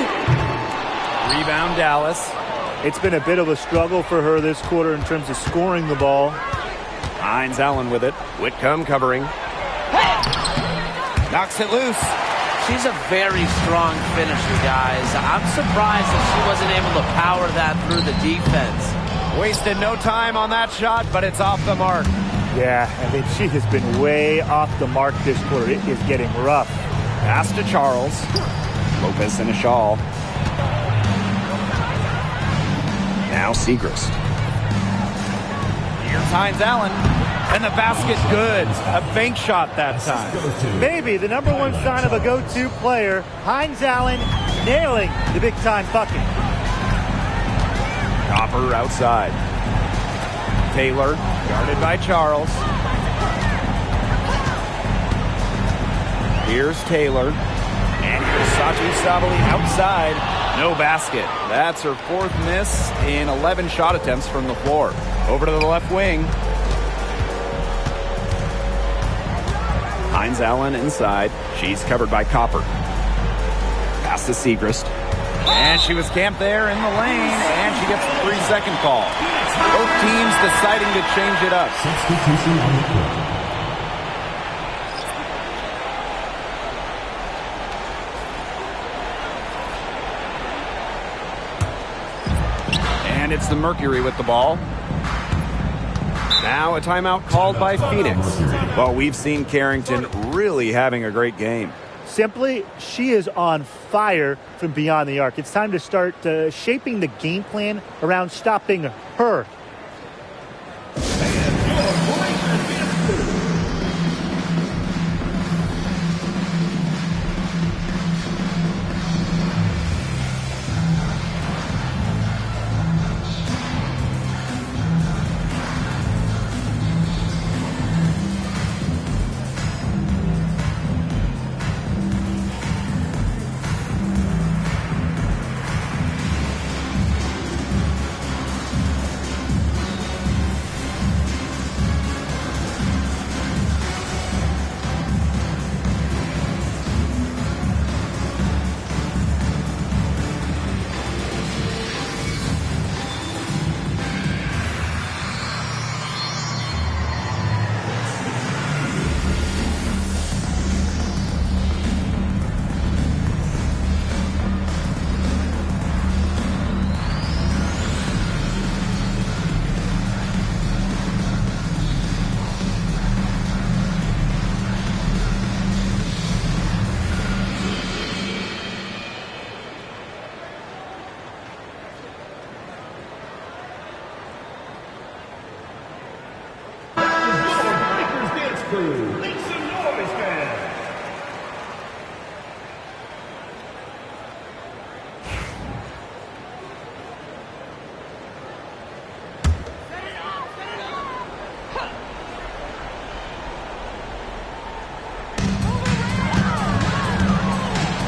Rebound Dallas. It's been a bit of a struggle for her this quarter in terms of scoring the ball. Hines Allen with it. Whitcomb covering. Knocks it loose. She's a very strong finisher, guys. I'm surprised that she wasn't able to power that through the defense. Wasted no time on that shot, but it's off the mark. Yeah, I mean, she has been way off the mark this quarter. It is getting rough. Pass to Charles. Lopez in a shawl. Now Segrist. Here's Hines Allen. And the basket good. A bank shot that time. Maybe the number one sign of a go-to player, Hines Allen nailing the big-time bucket. Copper outside. Taylor guarded by Charles. Here's Taylor. And here's Sachi Sabali outside. No basket. That's her fourth miss in 11 shot attempts from the floor. Over to the left wing. Hines Allen inside. She's covered by Copper. Pass to Segrist. And she was camped there in the lane, and she gets the 3-second call. Both teams deciding to change it up. Substitution on the court. And it's the Mercury with the ball. Now a timeout called by Phoenix. Well, we've seen Carrington really having a great game. Simply, she is on fire from beyond the arc. It's time to start shaping the game plan around stopping her.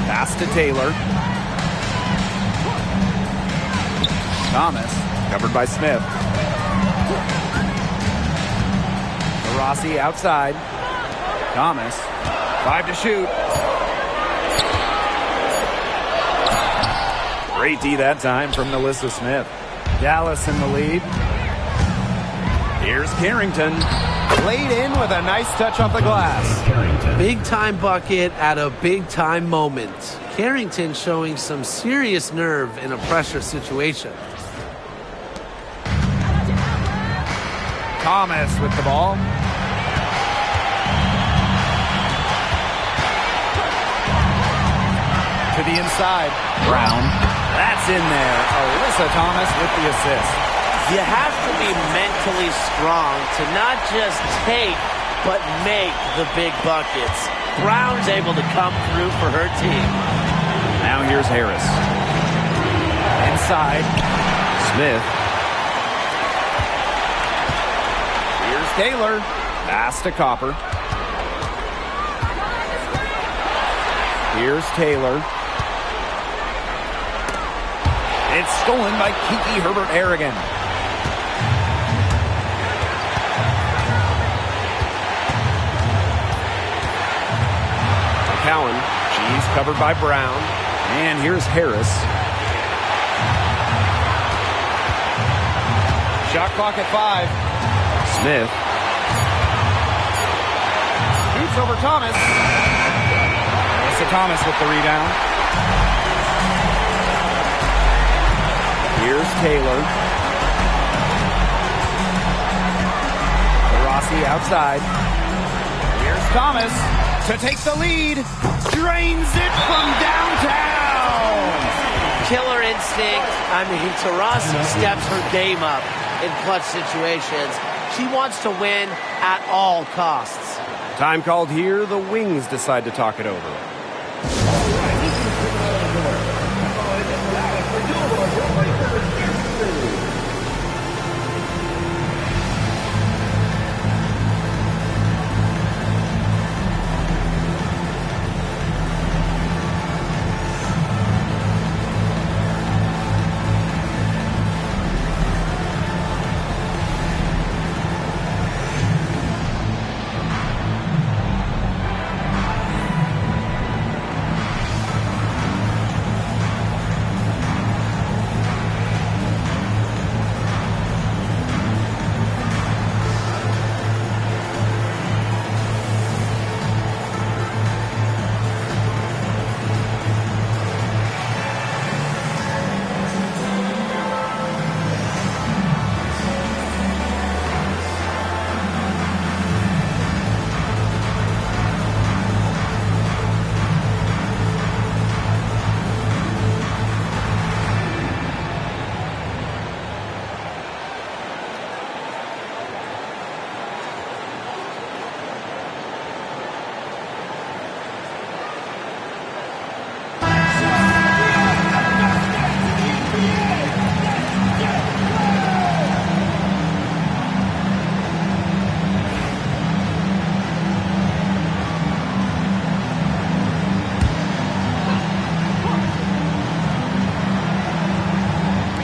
Pass to Taylor. Thomas, covered by Smith. Rossi outside. Thomas, 5 to shoot. Great D that time from Melissa Smith. Dallas in the lead. Here's Carrington. Laid in with a nice touch off the glass. Big-time bucket at a big-time moment. Carrington showing some serious nerve in a pressure situation. Thomas with the ball. To the inside. Brown. That's in there. Alyssa Thomas with the assist. You have to be mentally strong to not just take, but make the big buckets. Brown's able to come through for her team. Now here's Harris. Inside. Smith. Here's Taylor. Pass to Copper. Here's Taylor. It's stolen by Kiki Herbert-Harrigan. Cowan. She's covered by Brown. And here's Harris. Shot clock at 5. Smith. Shoots over Thomas. Melissa Thomas with the rebound. Here's Taylor. Rossi outside. Here's Thomas to take the lead. Drains it from downtown. Killer instinct. I mean, Taurasi steps her game up in clutch situations. She wants to win at all costs. Time called here. The Wings decide to talk it over.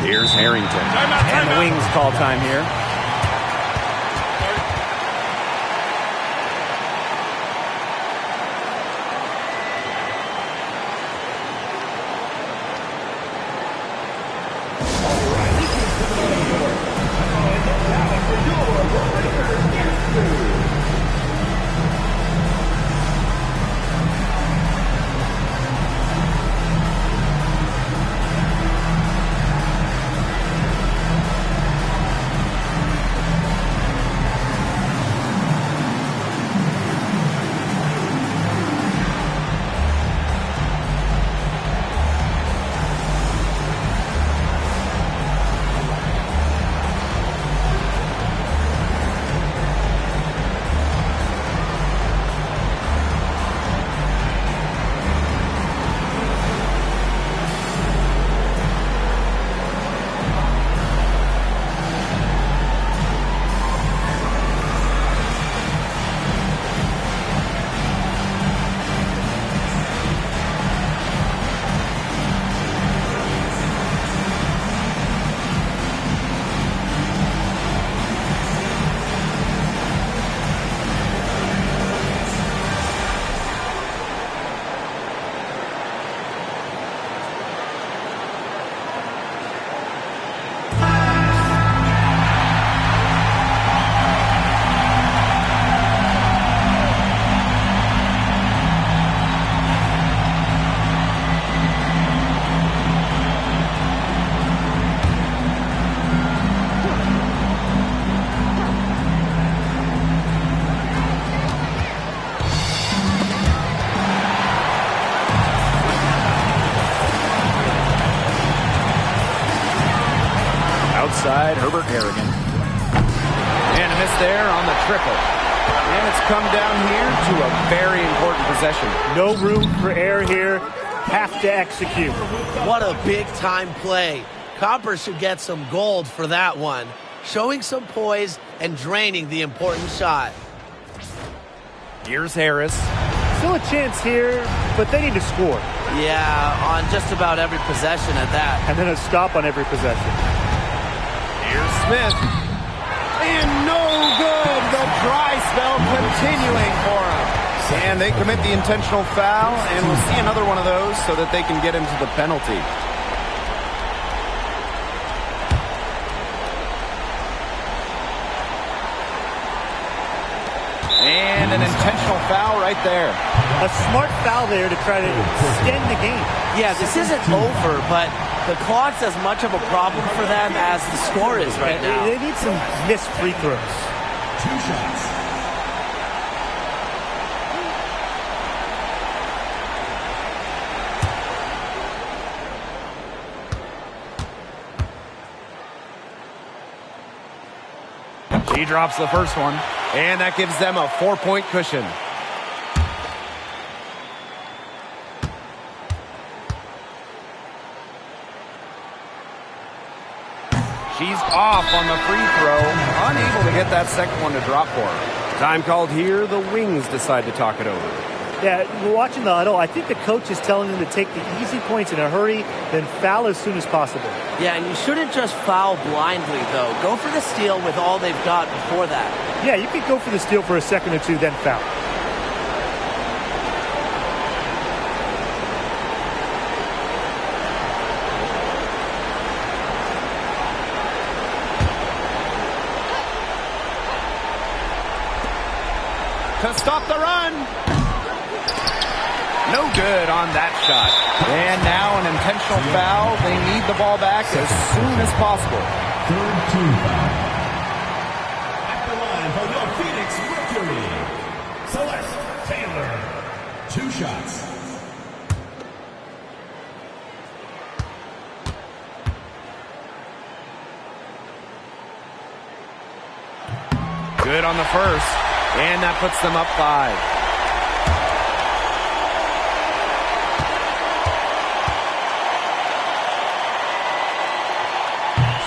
Here's Harrington. And the Wings call time here. Outside, Herbert Harrigan. And a miss there on the triple. And it's come down here to a very important possession. No room for error here. Have to execute. What a big-time play. Copper should get some gold for that one. Showing some poise and draining the important shot. Here's Harris. Still a chance here, but they need to score. Yeah, on just about every possession at that. And then a stop on every possession. Here's Smith. And no good. The dry spell continuing for him. And they commit the intentional foul, and we'll see another one of those so that they can get into the penalty. And an intentional foul right there. A smart foul there to try to extend the game. Yeah, this isn't over, but the clock's as much of a problem for them as the score is right now. They need some missed free throws. 2 shots. She drops the first one, and that gives them a 4-point cushion. She's off on the free throw, unable to get that second one to drop for her. Time called here, the Wings decide to talk it over. Yeah, watching the huddle, I think the coach is telling them to take the easy points in a hurry, then foul as soon as possible. Yeah, and you shouldn't just foul blindly, though. Go for the steal with all they've got before that. Yeah, you can go for the steal for a second or two, then foul. To stop the run. No good on that shot. And now an intentional foul. They need the ball back as soon as possible. 3rd team foul. At the line for the Phoenix Mercury, Celeste Taylor. 2 shots. Good on the first. And that puts them up 5.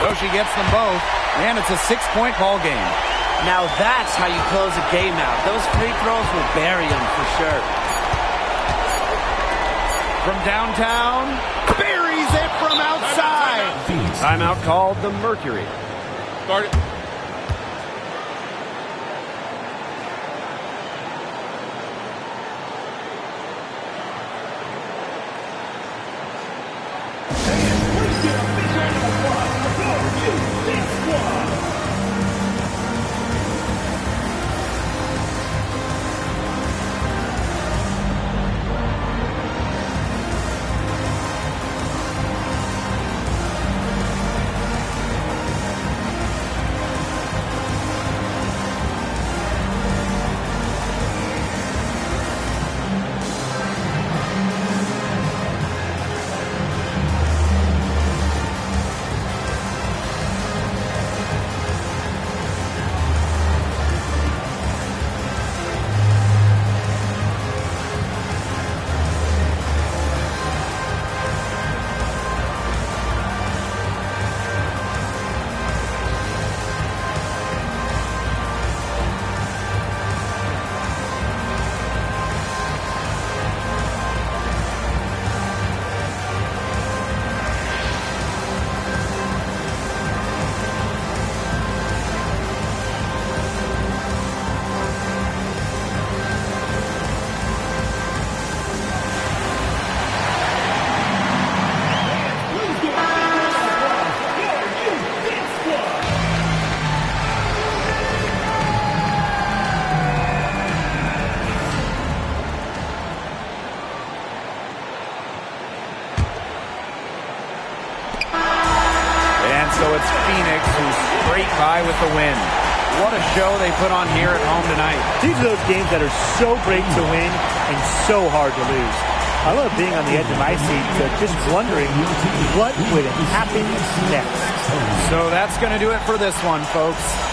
So she gets them both, and it's a 6-point ball game. Now that's how you close a game out. Those free throws will bury them for sure. From downtown, buries it from outside. Timeout called the Mercury. Start it. So it's Phoenix who's straight by with the win. What a show they put on here at home tonight. These are those games that are so great to win and so hard to lose. I love being on the edge of my seat, just wondering what would happen next. So that's going to do it for this one, folks.